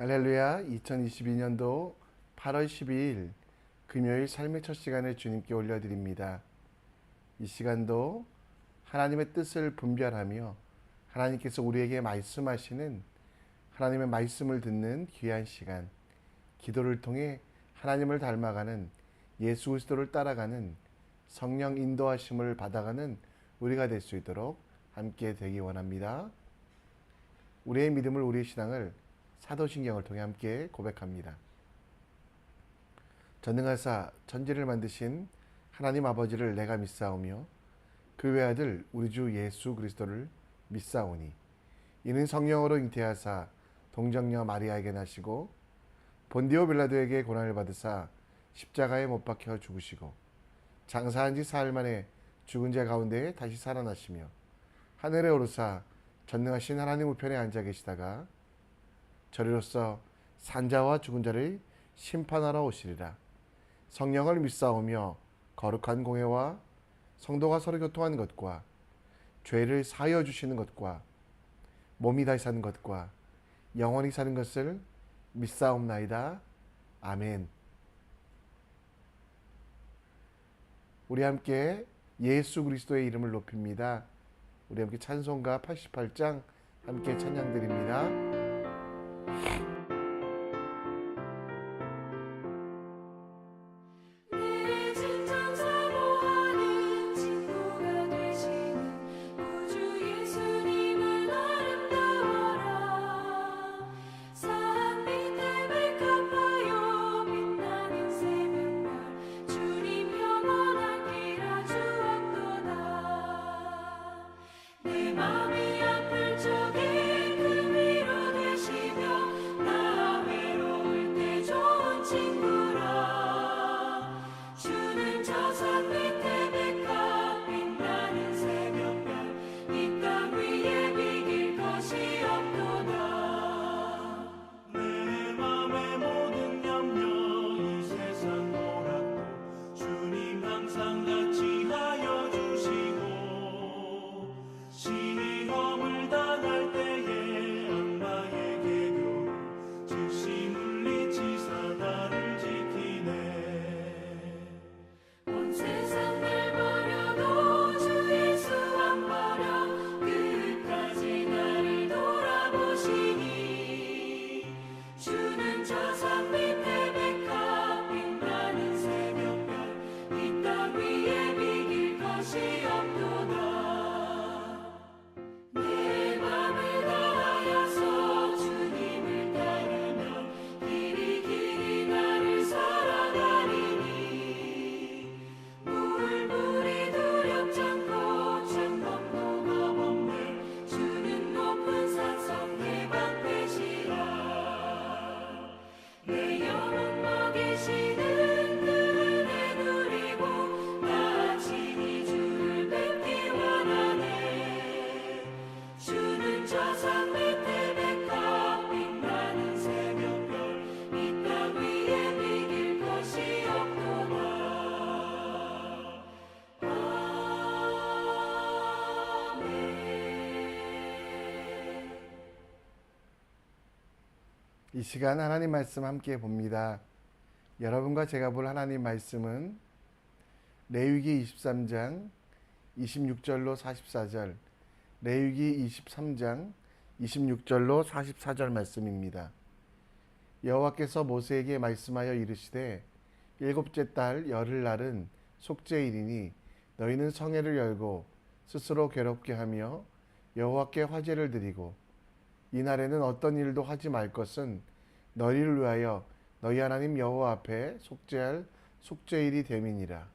할렐루야. 2022년도 8월 12일 금요일 삶의 첫 시간을 주님께 올려드립니다. 이 시간도 하나님의 뜻을 분별하며 하나님께서 우리에게 말씀하시는 하나님의 말씀을 듣는 귀한 시간, 기도를 통해 하나님을 닮아가는, 예수 그리스도를 따라가는, 성령 인도하심을 받아가는 우리가 될 수 있도록 함께 되기 원합니다. 우리의 믿음을, 우리의 신앙을 사도신경을 통해 함께 고백합니다. 전능하사 천지를 만드신 하나님 아버지를 내가 믿사오며 그 외아들 우리 주 예수 그리스도를 믿사오니 이는 성령으로 잉태하사 동정녀 마리아에게 나시고 본디오 빌라도에게 고난을 받으사 십자가에 못 박혀 죽으시고 장사한 지 사흘 만에 죽은 자 가운데 다시 살아나시며 하늘에 오르사 전능하신 하나님 우편에 앉아 계시다가 저리로서 산자와 죽은 자를 심판하러 오시리라. 성령을 믿사오며 거룩한 공회와 성도가 서로 교통하는 것과 죄를 사하여 주시는 것과 몸이 다시 사는 것과 영원히 사는 것을 믿사옵나이다. 아멘. 우리 함께 예수 그리스도의 이름을 높입니다. 우리 함께 찬송가 88장 함께 찬양드립니다. 이 시간 하나님 말씀 함께 봅니다. 여러분과 제가 볼 하나님 말씀은 레위기 23장 26절로 44절, 레위기 23장 26절로 44절 말씀입니다. 여호와께서 모세에게 말씀하여 이르시되 일곱째 달 열흘날은 속죄일이니 너희는 성회를 열고 스스로 괴롭게 하며 여호와께 화제를 드리고 이날에는 어떤 일도 하지 말 것은 너희를 위하여 너희 하나님 여호와 앞에 속죄할 속죄일이 됨이니라.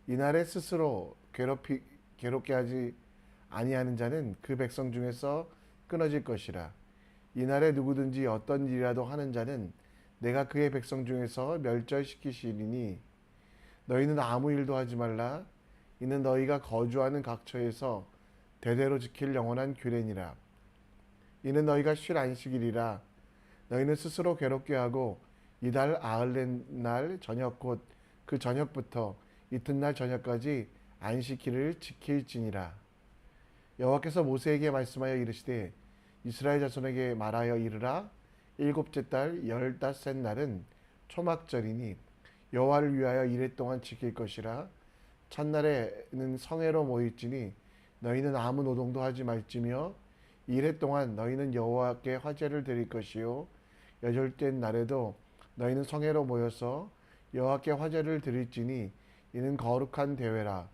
이날에 스스로 괴롭게 하지 아니하는 자는 그 백성 중에서 끊어질 것이라. 이날에 누구든지 어떤 일이라도 하는 자는 내가 그의 백성 중에서 멸절시키시리니 너희는 아무 일도 하지 말라. 이는 너희가 거주하는 각처에서 대대로 지킬 영원한 규례니라. 이는 너희가 쉴 안식일이라. 너희는 스스로 괴롭게 하고 이달 아흘렛 날 저녁 곧 그 저녁부터 이튿날 저녁까지 안식일을 지킬지니라. 여호와께서 모세에게 말씀하여 이르시되 이스라엘 자손에게 말하여 이르라. 일곱째 달 15 날은 초막절이니 여호와를 위하여 이레 동안 지킬 것이라. 첫날에는 성회로 모일지니 너희는 아무 노동도 하지 말지며 이레 동안 너희는 여호와께 화제를 드릴 것이요 여덟째 날에도 너희는 성회로 모여서 여호와께 화제를 드릴지니 이는 거룩한 대회라.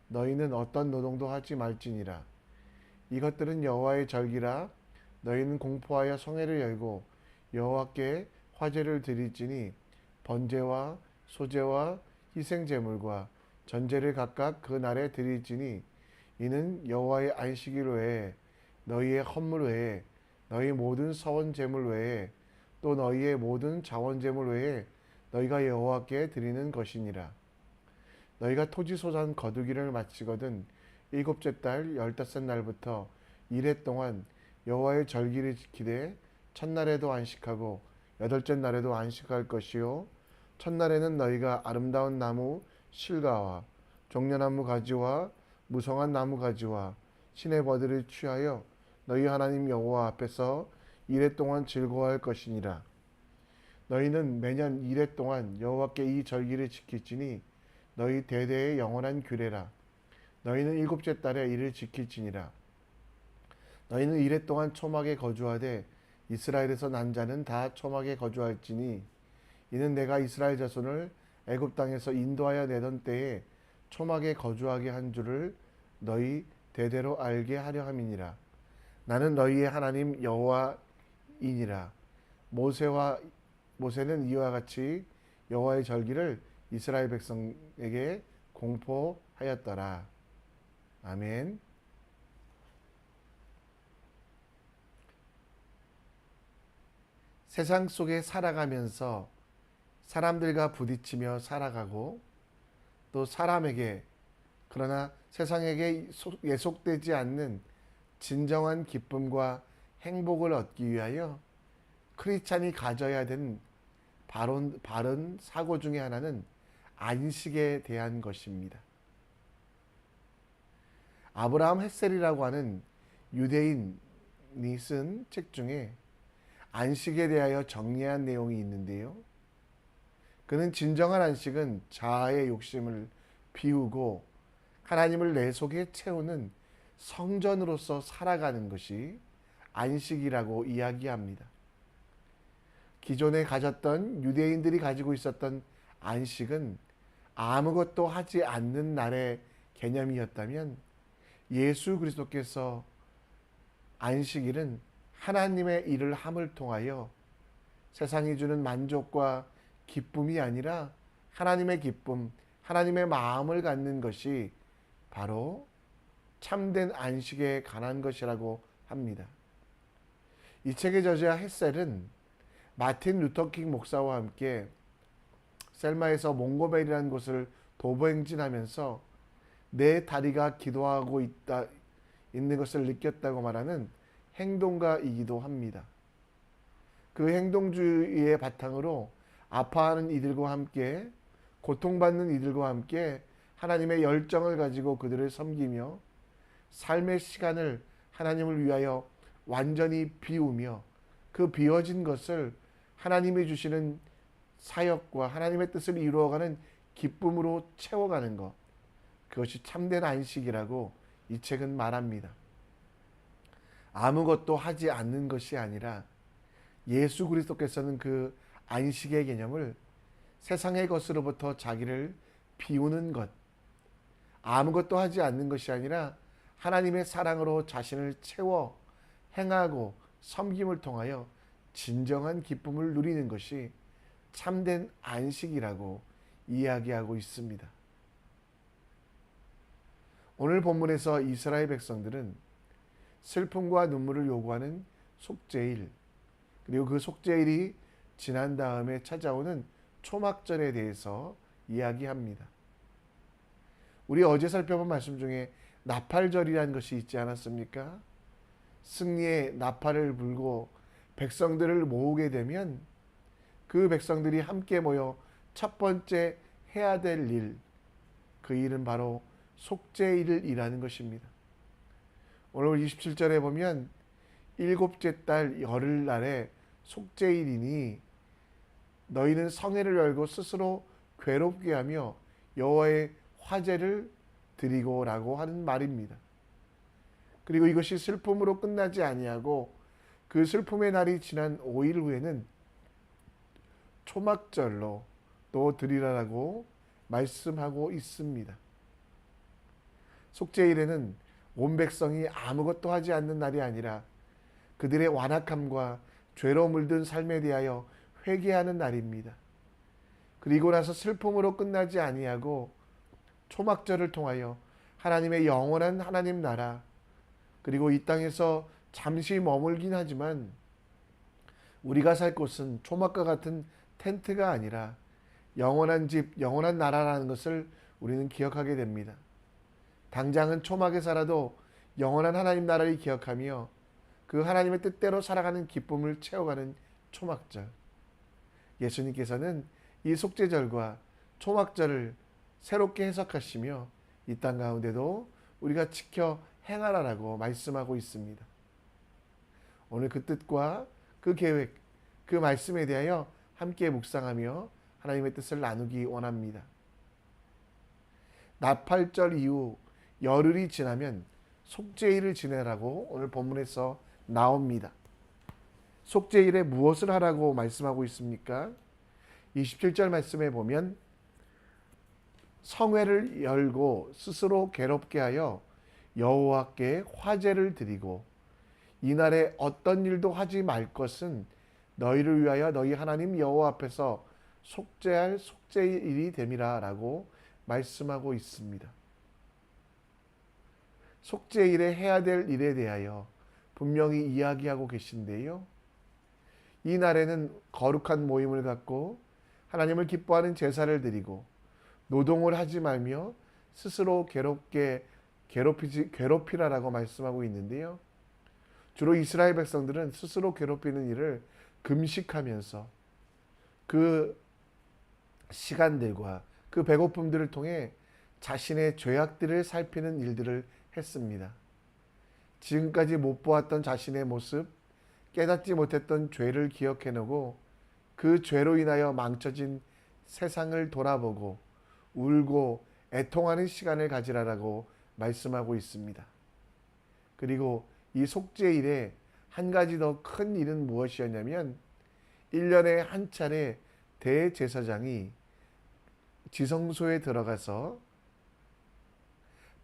너희는 어떤 노동도 하지 말지니라. 이것들은 여호와의 절기라. 너희는 공포하여 성회를 열고 여호와께 화제를 드릴지니 번제와 소제와 희생제물과 전제를 각각 그 날에 드릴지니 이는 여호와의 안식일 외에 너희의 헌물 외에 너희 모든 서원 제물 외에 또 너희의 모든 자원 제물 외에 너희가 여호와께 드리는 것이니라. 너희가 토지 소산 거두기를 마치거든 일곱째 달 15날부터 이레 동안 여호와의 절기를 지키되 첫날에도 안식하고 여덟째 날에도 안식할 것이요 첫날에는 너희가 아름다운 나무 실과와 종려나무 가지와 무성한 나무 가지와 신의 버들을 취하여 너희 하나님 여호와 앞에서 이레 동안 즐거워할 것이니라. 너희는 매년 이레 동안 여호와께 이 절기를 지킬지니 너희 대대의 영원한 규례라. 너희는 일곱째 달에 이를 지킬지니라. 너희는 이레 동안 초막에 거주하되 이스라엘에서 난 자는 다 초막에 거주할지니 이는 내가 이스라엘 자손을 애굽 땅에서 인도하여 내던 때에 초막에 거주하게 한 줄을 너희 대대로 알게 하려 함이니라. 나는 너희의 하나님 여호와이니라. 모세는 이와 같이 여호와의 절기를 이스라엘 백성에게 공포하였더라. 아멘. 세상 속에 살아가면서 사람들과 부딪히며 살아가고 또 사람에게 그러나 세상에게 예속되지 않는 진정한 기쁨과 행복을 얻기 위하여 크리스찬이 가져야 되는 바른 사고 중에 하나는 안식에 대한 것입니다. 아브라함 헷셀이라고 하는 유대인이 쓴 책 중에 안식에 대하여 정리한 내용이 있는데요. 그는 진정한 안식은 자아의 욕심을 비우고 하나님을 내 속에 채우는 성전으로서 살아가는 것이 안식이라고 이야기합니다. 기존에 가졌던 유대인들이 가지고 있었던 안식은 아무것도 하지 않는 날의 개념이었다면 예수 그리스도께서 안식일은 하나님의 일을 함을 통하여 세상이 주는 만족과 기쁨이 아니라 하나님의 기쁨, 하나님의 마음을 갖는 것이 바로 참된 안식에 관한 것이라고 합니다. 이 책의 저자 헷셀은 마틴 루터킹 목사와 함께 셀마에서 몽고멜이라는 곳을 도보행진하면서 내 다리가 기도하고 있는 것을 느꼈다고 말하는 행동가이기도 합니다. 그 행동주의의 바탕으로 아파하는 이들과 함께 고통받는 이들과 함께 하나님의 열정을 가지고 그들을 섬기며 삶의 시간을 하나님을 위하여 완전히 비우며 그 비워진 것을 하나님이 주시는 사역과 하나님의 뜻을 이루어가는 기쁨으로 채워가는 것, 그것이 참된 안식이라고 이 책은 말합니다. 아무것도 하지 않는 것이 아니라 예수 그리스도께서는 그 안식의 개념을 세상의 것으로부터 자기를 비우는 것, 아무것도 하지 않는 것이 아니라 하나님의 사랑으로 자신을 채워 행하고 섬김을 통하여 진정한 기쁨을 누리는 것이 참된 안식이라고 이야기하고 있습니다. 오늘 본문에서 이스라엘 백성들은 슬픔과 눈물을 요구하는 속죄일, 그리고 그 속죄일이 지난 다음에 찾아오는 초막절에 대해서 이야기합니다. 우리 어제 살펴본 말씀 중에 나팔절이라는 것이 있지 않았습니까? 승리의 나팔을 불고 백성들을 모으게 되면 그 백성들이 함께 모여 첫 번째 해야 될 일, 그 일은 바로 속죄일이라는 것입니다. 오늘 27절에 보면 일곱째 달 열흘날에 속죄일이니 너희는 성회를 열고 스스로 괴롭게 하며 여호와의 화제를 드리고라고 하는 말입니다. 그리고 이것이 슬픔으로 끝나지 아니하고 그 슬픔의 날이 지난 5일 후에는 초막절로 또 드리라라고 말씀하고 있습니다. 속죄일에는 온 백성이 아무것도 하지 않는 날이 아니라 그들의 완악함과 죄로 물든 삶에 대하여 회개하는 날입니다. 그리고 나서 슬픔으로 끝나지 아니하고 초막절을 통하여 하나님의 영원한 하나님 나라, 그리고 이 땅에서 잠시 머물긴 하지만 우리가 살 곳은 초막과 같은 텐트가 아니라 영원한 집, 영원한 나라라는 것을 우리는 기억하게 됩니다. 당장은 초막에 살아도 영원한 하나님 나라를 기억하며 그 하나님의 뜻대로 살아가는 기쁨을 채워가는 초막절. 예수님께서는 이 속죄절과 초막절을 새롭게 해석하시며 이 땅 가운데도 우리가 지켜 행하라라고 말씀하고 있습니다. 오늘 그 뜻과 그 계획, 그 말씀에 대하여 함께 묵상하며 하나님의 뜻을 나누기 원합니다. 나팔절 이후 열흘이 지나면 속죄일을 지내라고 오늘 본문에서 나옵니다. 속죄일에 무엇을 하라고 말씀하고 있습니까? 27절 말씀에 보면 성회를 열고 스스로 괴롭게 하여 여호와께 화제를 드리고 이날에 어떤 일도 하지 말 것은 너희를 위하여 너희 하나님 여호와 앞에서 속죄할 속죄일이 됨이라 라고 말씀하고 있습니다. 속죄일에 해야 될 일에 대하여 분명히 이야기하고 계신데요. 이 날에는 거룩한 모임을 갖고 하나님을 기뻐하는 제사를 드리고 노동을 하지 말며 스스로 괴롭히라라고 말씀하고 있는데요. 주로 이스라엘 백성들은 스스로 괴롭히는 일을 금식하면서 그 시간들과 그 배고픔들을 통해 자신의 죄악들을 살피는 일들을 했습니다. 지금까지 못 보았던 자신의 모습, 깨닫지 못했던 죄를 기억해내고 그 죄로 인하여 망쳐진 세상을 돌아보고 울고 애통하는 시간을 가지라라고 말씀하고 있습니다. 그리고 이 속죄일에 한 가지 더 큰 일은 무엇이었냐면 1년에 한 차례 대제사장이 지성소에 들어가서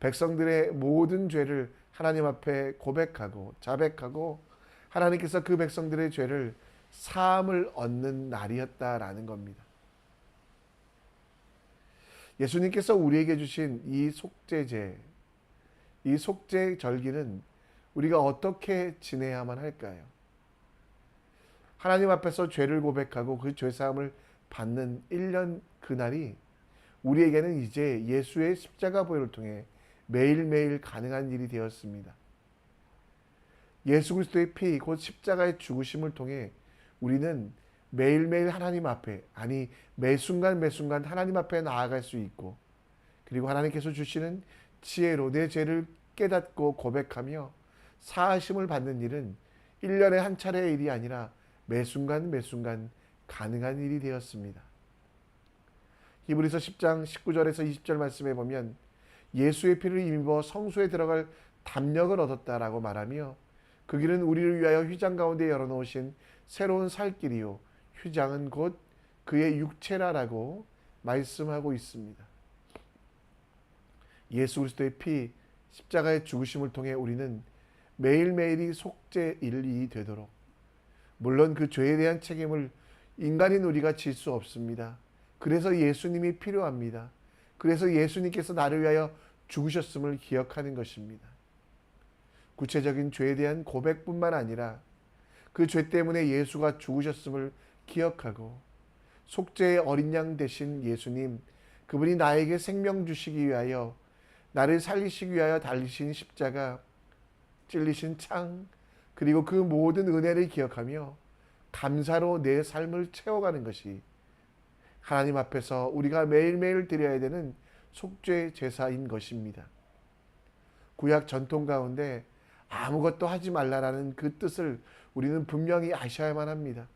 백성들의 모든 죄를 하나님 앞에 고백하고 자백하고 하나님께서 그 백성들의 죄를 사함을 얻는 날이었다라는 겁니다. 예수님께서 우리에게 주신 이 속죄제, 이 속죄절기는 우리가 어떻게 지내야만 할까요? 하나님 앞에서 죄를 고백하고 그 죄사함을 받는 1년 그날이 우리에게는 이제 예수의 십자가 보혈을 통해 매일매일 가능한 일이 되었습니다. 예수 그리스도의 피, 곧 십자가의 죽으심을 통해 우리는 매일매일 하나님 앞에, 아니 매순간 매순간 하나님 앞에 나아갈 수 있고, 그리고 하나님께서 주시는 지혜로 내 죄를 깨닫고 고백하며 사하심을 받는 일은 1년에 한 차례의 일이 아니라 매순간 매순간 가능한 일이 되었습니다. 히브리서 10장 19절에서 20절 말씀에 보면 예수의 피를 입어 성소에 들어갈 담력을 얻었다라고 말하며 그 길은 우리를 위하여 휘장 가운데 열어놓으신 새로운 살 길이요 휘장은 곧 그의 육체라라고 말씀하고 있습니다. 예수 그리스도의 피 십자가의 죽으심을 통해 우리는 매일매일이 속죄일이 되도록, 물론 그 죄에 대한 책임을 인간인 우리가 질 수 없습니다. 그래서 예수님이 필요합니다. 그래서 예수님께서 나를 위하여 죽으셨음을 기억하는 것입니다. 구체적인 죄에 대한 고백뿐만 아니라 그 죄 때문에 예수가 죽으셨음을 기억하고 속죄의 어린 양 되신 예수님, 그분이 나에게 생명 주시기 위하여 나를 살리시기 위하여 달리신 십자가, 찔리신 창, 그리고 그 모든 은혜를 기억하며 감사로 내 삶을 채워가는 것이 하나님 앞에서 우리가 매일매일 드려야 되는 속죄 제사인 것입니다. 구약 전통 가운데 아무것도 하지 말라라는 그 뜻을 우리는 분명히 아셔야만 합니다.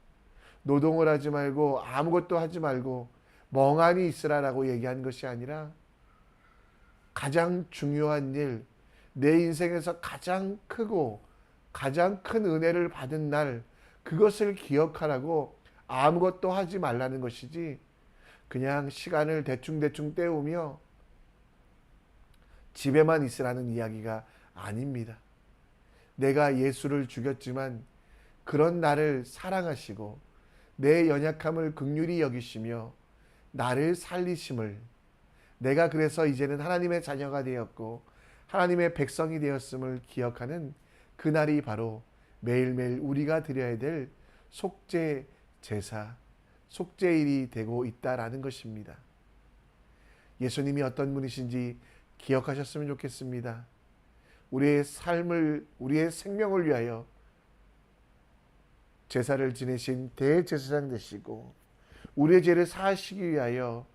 노동을 하지 말고 아무것도 하지 말고 멍하니 있으라라고 얘기한 것이 아니라 가장 중요한 일, 내 인생에서 가장 크고 가장 큰 은혜를 받은 날, 그것을 기억하라고 아무것도 하지 말라는 것이지, 그냥 시간을 대충대충 때우며 집에만 있으라는 이야기가 아닙니다. 내가 예수를 죽였지만 그런 나를 사랑하시고 내 연약함을 긍휼히 여기시며 나를 살리심을, 내가 그래서 이제는 하나님의 자녀가 되었고 하나님의 백성이 되었음을 기억하는 그날이 바로 매일매일 우리가 드려야 될 속죄 제사, 속죄일이 되고 있다라는 것입니다. 예수님이 어떤 분이신지 기억하셨으면 좋겠습니다. 우리의 삶을, 우리의 생명을 위하여 제사를 지내신 대제사장 되시고 우리의 죄를 사하시기 위하여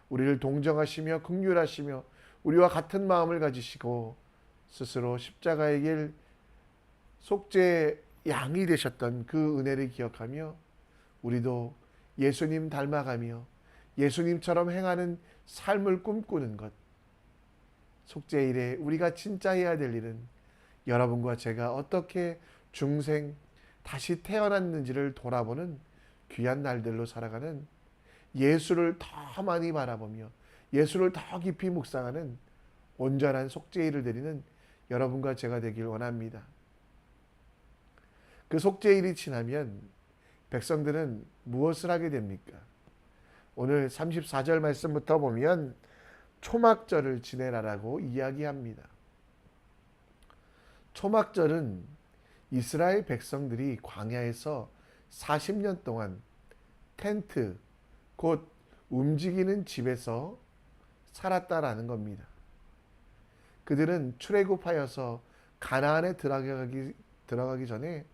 우리를 동정하시며 긍휼하시며 우리와 같은 마음을 가지시고 스스로 십자가의 길 속죄 양이 되셨던 그 은혜를 기억하며 우리도 예수님 닮아가며 예수님처럼 행하는 삶을 꿈꾸는 것, 속죄일에 우리가 진짜 해야 될 일은 여러분과 제가 어떻게 중생 다시 태어났는지를 돌아보는 귀한 날들로 살아가는, 예수를 더 많이 바라보며 예수를 더 깊이 묵상하는 온전한 속죄일을 드리는 여러분과 제가 되길 원합니다. 그 속죄일이 지나면 백성들은 무엇을 하게 됩니까? 오늘 34절 말씀부터 보면 초막절을 지내라라고 이야기합니다. 초막절은 이스라엘 백성들이 광야에서 40년 동안 텐트, 곧 움직이는 집에서 살았다라는 겁니다. 그들은 출애굽하여서 가나안에 들어가기 전에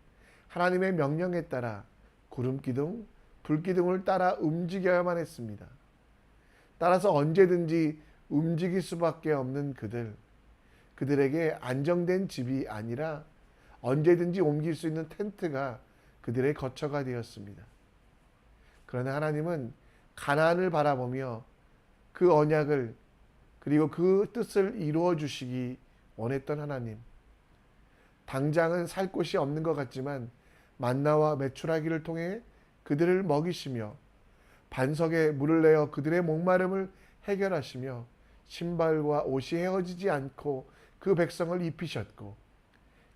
하나님의 명령에 따라 구름기둥, 불기둥을 따라 움직여야만 했습니다. 따라서 언제든지 움직일 수밖에 없는 그들에게 안정된 집이 아니라 언제든지 옮길 수 있는 텐트가 그들의 거처가 되었습니다. 그러나 하나님은 가나안을 바라보며 그 언약을, 그리고 그 뜻을 이루어 주시기 원했던 하나님, 당장은 살 곳이 없는 것 같지만 만나와 메추라기를 통해 그들을 먹이시며 반석에 물을 내어 그들의 목마름을 해결하시며 신발과 옷이 헤어지지 않고 그 백성을 입히셨고,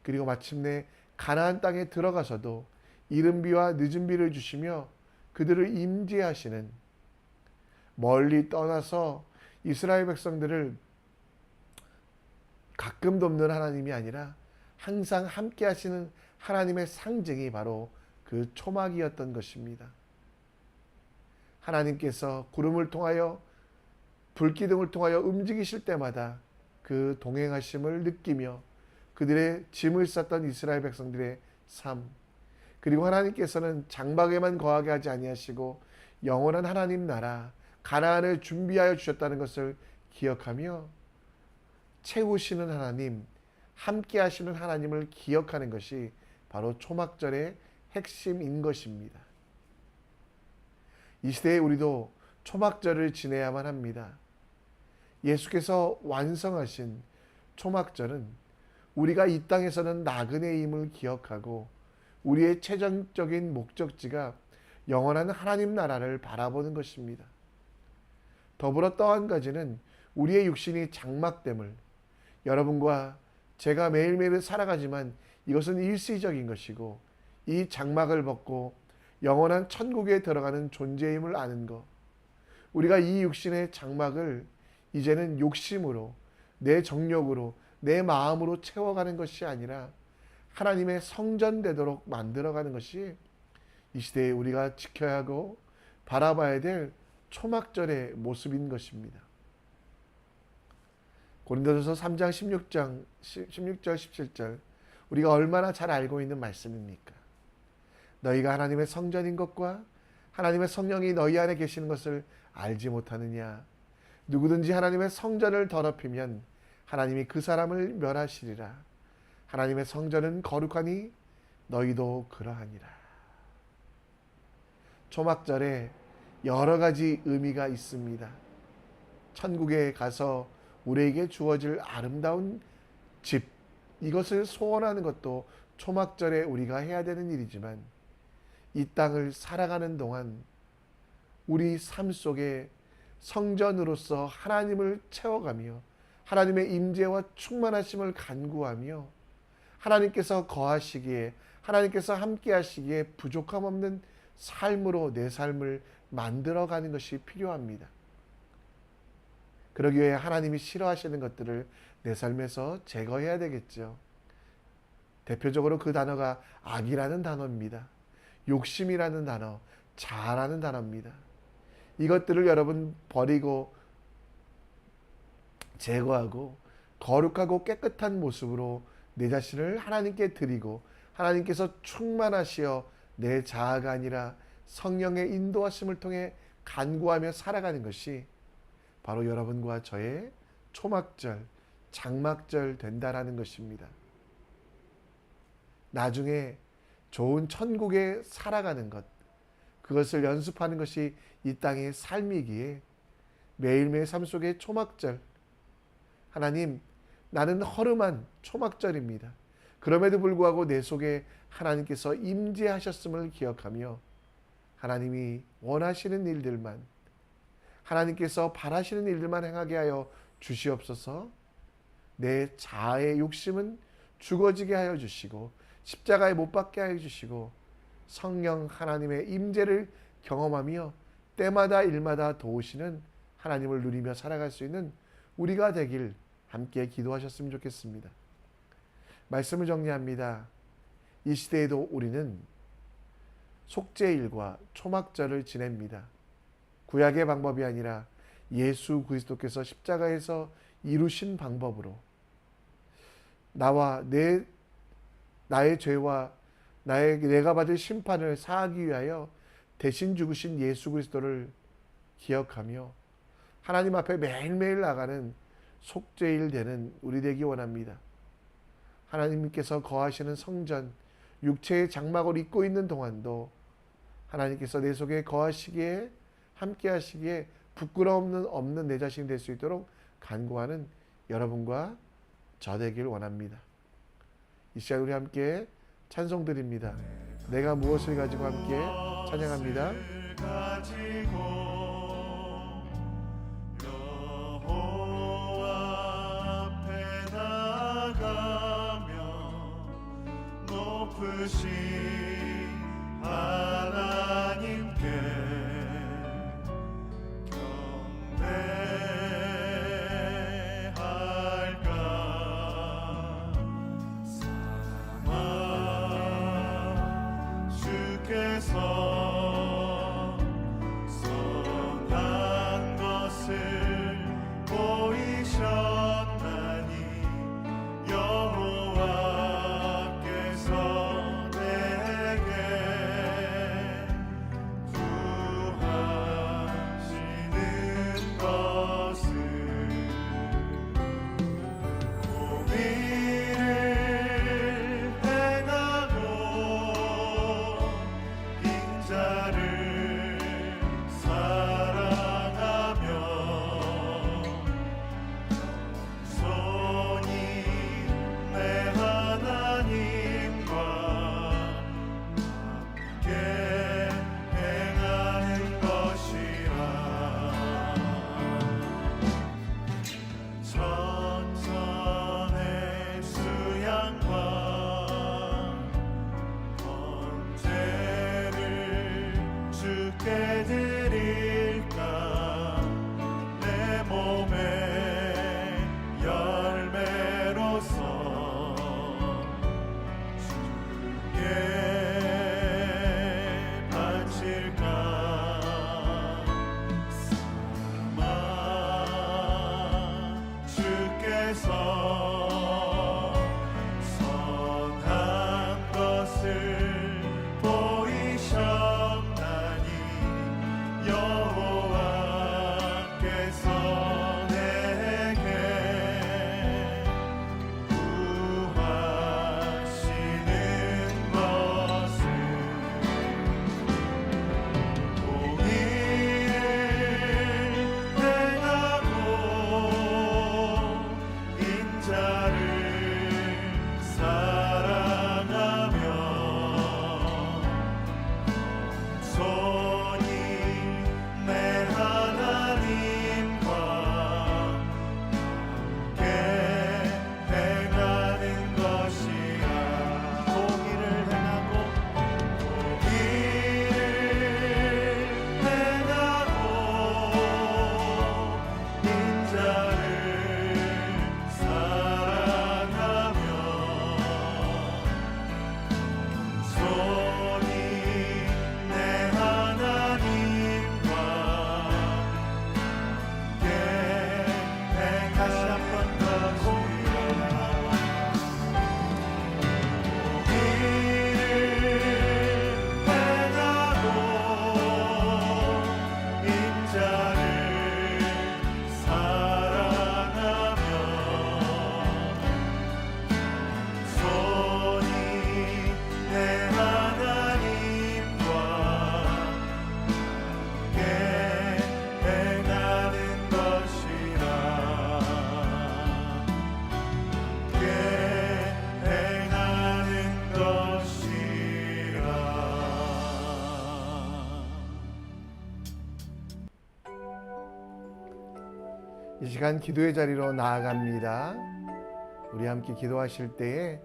그리고 마침내 가나안 땅에 들어가서도 이른 비와 늦은 비를 주시며 그들을 임재하시는, 멀리 떠나서 이스라엘 백성들을 가끔 돕는 하나님이 아니라 항상 함께 하시는 하나님의 상징이 바로 그 초막이었던 것입니다. 하나님께서 구름을 통하여 불기둥을 통하여 움직이실 때마다 그 동행하심을 느끼며 그들의 짐을 쌌던 이스라엘 백성들의 삶, 그리고 하나님께서는 장막에만 거하게 하지 아니하시고 영원한 하나님 나라 가나안을 준비하여 주셨다는 것을 기억하며 채우시는 하나님, 함께 하시는 하나님을 기억하는 것이 바로 초막절의 핵심인 것입니다. 이 시대에 우리도 초막절을 지내야만 합니다. 예수께서 완성하신 초막절은 우리가 이 땅에서는 나그네임을 기억하고 우리의 최종적인 목적지가 영원한 하나님 나라를 바라보는 것입니다. 더불어 또 한 가지는 우리의 육신이 장막됨을, 여러분과 제가 매일매일 살아가지만 이것은 일시적인 것이고 이 장막을 벗고 영원한 천국에 들어가는 존재임을 아는 것, 우리가 이 육신의 장막을 이제는 욕심으로, 내 정욕으로, 내 마음으로 채워가는 것이 아니라 하나님의 성전 되도록 만들어가는 것이 이 시대에 우리가 지켜야 하고 바라봐야 될 초막절의 모습인 것입니다. 고린도전서 3장 16절 17절, 우리가 얼마나 잘 알고 있는 말씀입니까? 너희가 하나님의 성전인 것과 하나님의 성령이 너희 안에 계시는 것을 알지 못하느냐? 누구든지 하나님의 성전을 더럽히면 하나님이 그 사람을 멸하시리라. 하나님의 성전은 거룩하니 너희도 그러하니라. 초막절에 여러 가지 의미가 있습니다. 천국에 가서 우리에게 주어질 아름다운 집, 이것을 소원하는 것도 초막절에 우리가 해야 되는 일이지만, 이 땅을 살아가는 동안 우리 삶 속에 성전으로서 하나님을 채워가며 하나님의 임재와 충만하심을 간구하며 하나님께서 거하시기에, 하나님께서 함께 하시기에 부족함 없는 삶으로 내 삶을 만들어가는 것이 필요합니다. 그러기 위해 하나님이 싫어하시는 것들을 내 삶에서 제거해야 되겠죠. 대표적으로 그 단어가 악이라는 단어입니다. 욕심이라는 단어, 자아라는 단어입니다. 이것들을 여러분 버리고 제거하고 거룩하고 깨끗한 모습으로 내 자신을 하나님께 드리고, 하나님께서 충만하시어 내 자아가 아니라 성령의 인도하심을 통해 간구하며 살아가는 것이 바로 여러분과 저의 초막절, 장막절 된다라는 것입니다. 나중에 좋은 천국에 살아가는 것, 그것을 연습하는 것이 이 땅의 삶이기에 매일매일 삶 속의 초막절, 하나님, 나는 허름한 초막절입니다. 그럼에도 불구하고 내 속에 하나님께서 임재하셨음을 기억하며 하나님이 원하시는 일들만, 하나님께서 바라시는 일들만 행하게 하여 주시옵소서. 내 자아의 욕심은 죽어지게 하여 주시고 십자가에 못 박게 하여 주시고 성령 하나님의 임재를 경험하며 때마다 일마다 도우시는 하나님을 누리며 살아갈 수 있는 우리가 되길 함께 기도하셨으면 좋겠습니다. 말씀을 정리합니다. 이 시대에도 우리는 속죄일과 초막절을 지냅니다. 구약의 방법이 아니라 예수 그리스도께서 십자가에서 이루신 방법으로 나의 죄와 내가 받을 심판을 사하기 위하여 대신 죽으신 예수 그리스도를 기억하며 하나님 앞에 매일매일 나가는 속죄일 되는 우리 되기 원합니다. 하나님께서 거하시는 성전, 육체의 장막을 입고 있는 동안도 하나님께서 내 속에 거하시기에, 함께 하시기에 부끄러움 없는 내 자신이 될 수 있도록 간구하는 여러분과 저 되길 원합니다. 이 시간 우리 함께 찬송 드립니다. 내가 무엇을 가지고 함께 찬양합니다. 높으신 하나님께 경배할까. 사랑아 주께서 선한 것을 보이셨나니 여호와께서 내게 구하시는 것을 공의를 행하고 빈자를 사랑하며 손이 내 하나님과 함께 행하는 것이라. 천천의 수양과 번제를 주께 드릴까. 내 몸의 열매로서 주께 바칠까. 삼아 주께서 선한 것을 보이셨나니 이 시간 기도의 자리로 나아갑니다. 우리 함께 기도하실 때에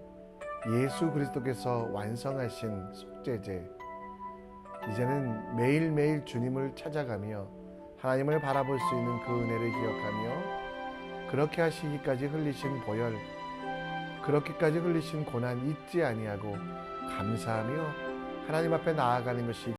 예수 그리스도께서 완성하신 속죄제, 이제는 매일매일 주님을 찾아가며 하나님을 바라볼 수 있는 그 은혜를 기억하며 그렇게 하시기까지 흘리신 보혈, 그렇게까지 흘리신 고난 잊지 아니하고 감사하며 하나님 앞에 나아가는 것이